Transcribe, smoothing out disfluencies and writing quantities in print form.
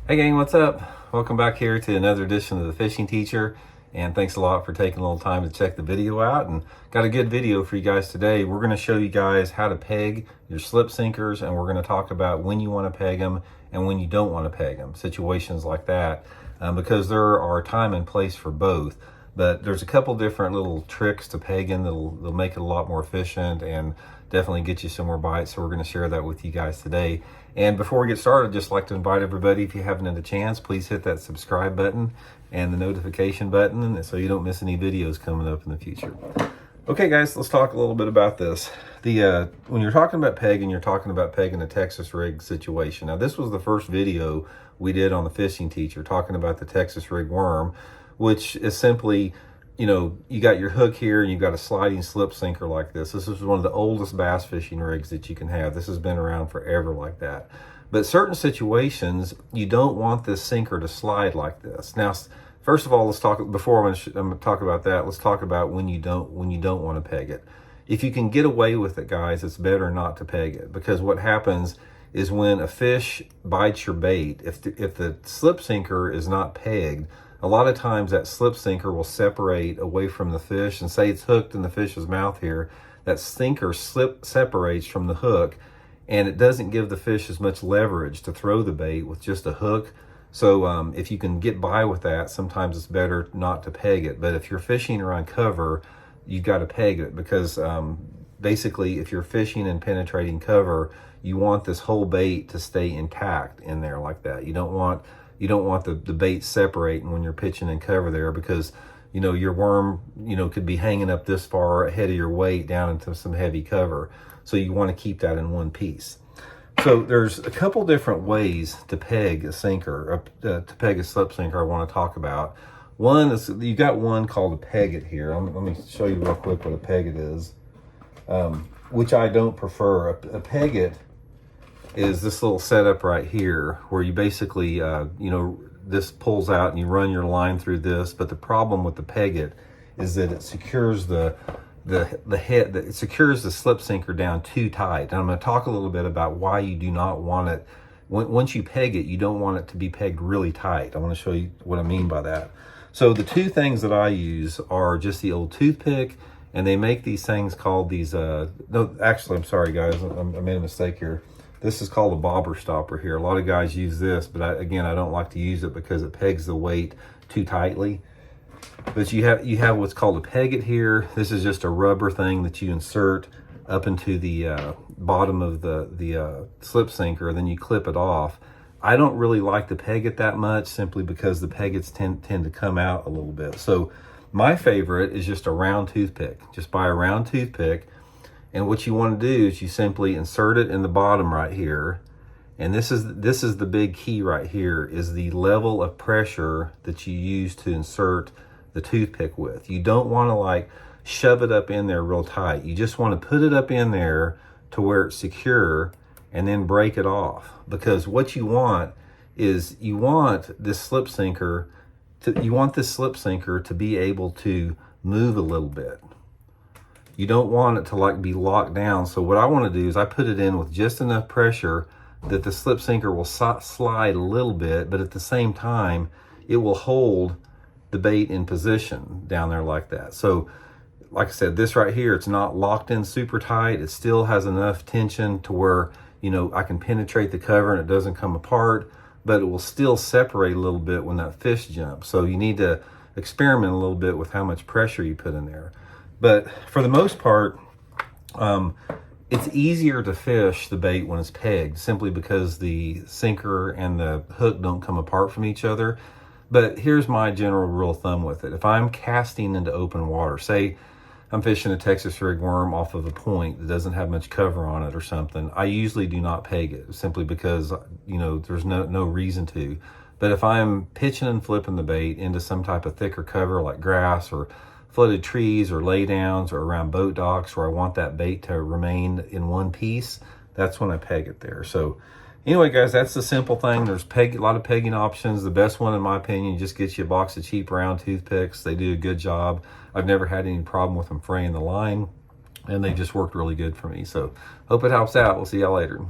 Hey gang, what's up? Welcome back here to another edition of the Fishing Teacher, and thanks a lot for taking a little time to check the video out. And got a good video for you guys today. We're going to show you guys how to peg your slip sinkers, and we're going to talk about when you want to peg them and when you don't want to peg them, situations like that, because there are time and place for both. But there's a couple different little tricks to pegging that'll make it a lot more efficient and definitely get you some more bites. So we're going to share that with you guys today. And before we get started, I'd just like to invite everybody, if you haven't had a chance, please hit that subscribe button and the notification button so you don't miss any videos coming up in the future. Okay guys, let's talk a little bit about this. When you're talking about pegging, you're talking about pegging a Texas rig situation. Now this was the first video we did on the Fishing Teacher, talking about the Texas rig worm, which is simply, you got your hook here and you've got a sliding slip sinker like this. This is one of the oldest bass fishing rigs that you can have. This has been around forever like that. But certain situations, you don't want this sinker to slide like this. Now, first of all, let's talk, before I'm going to talk about that, let's talk about when you don't want to peg it. If you can get away with it, guys, it's better not to peg it, because what happens is when a fish bites your bait, if the slip sinker is not pegged, a lot of times that slip sinker will separate away from the fish, and say it's hooked in the fish's mouth here, that sinker separates from the hook, and it doesn't give the fish as much leverage to throw the bait with just a hook. So if you can get by with that, sometimes it's better not to peg it. But if you're fishing around cover, you've got to peg it, because basically if you're fishing and penetrating cover, you want this whole bait to stay intact in there like that. You don't want the bait separating when you're pitching in cover there, because your worm could be hanging up this far ahead of your weight down into some heavy cover. So you want to keep that in one piece. So there's a couple different ways to peg a sinker, to peg a slip sinker I want to talk about. One is, you got one called a peg it here. Let me show you real quick what a peg it is, which I don't prefer. A peg it is this little setup right here, where you basically, this pulls out and you run your line through this. But the problem with the peg it is that it secures the head, that it secures the slip sinker down too tight. And I'm going to talk a little bit about why you do not want it. Once you peg it, you don't want it to be pegged really tight. I want to show you what I mean by that. So the two things that I use are just the old toothpick, and they make these things called these, no, actually, I'm sorry guys, I made a mistake here. This is called a bobber stopper here. A lot of guys use this, but again, I don't like to use it because it pegs the weight too tightly. But you have what's called a peg it here. This is just a rubber thing that you insert up into the bottom of the slip sinker, and then you clip it off. I don't really like to peg it that much, simply because the peggets tend to come out a little bit. So my favorite is just a round toothpick. Just buy a round toothpick. And what you want to do is you simply insert it in the bottom right here. And this is the big key right here, is the level of pressure that you use to insert the toothpick with. You don't want to like shove it up in there real tight. You just want to put it up in there to where it's secure, and then break it off. Because what you want is, you want this slip sinker to be able to move a little bit. You don't want it to like be locked down. So what I want to do is I put it in with just enough pressure that the slip sinker will slide a little bit, but at the same time, it will hold the bait in position down there like that. So like I said, this right here, it's not locked in super tight. It still has enough tension to where, I can penetrate the cover and it doesn't come apart, but it will still separate a little bit when that fish jumps. So you need to experiment a little bit with how much pressure you put in there. But for the most part, it's easier to fish the bait when it's pegged, simply because the sinker and the hook don't come apart from each other. But here's my general rule of thumb with it. If I'm casting into open water, say I'm fishing a Texas rig worm off of a point that doesn't have much cover on it or something, I usually do not peg it, simply because, there's no reason to. But if I'm pitching and flipping the bait into some type of thicker cover like grass or flooded trees or laydowns or around boat docks where I want that bait to remain in one piece, that's when I peg it there. So anyway, guys, that's the simple thing. There's a lot of pegging options. The best one, in my opinion, just gets you a box of cheap round toothpicks. They do a good job. I've never had any problem with them fraying the line, and they just worked really good for me. So hope it helps out. We'll see y'all later.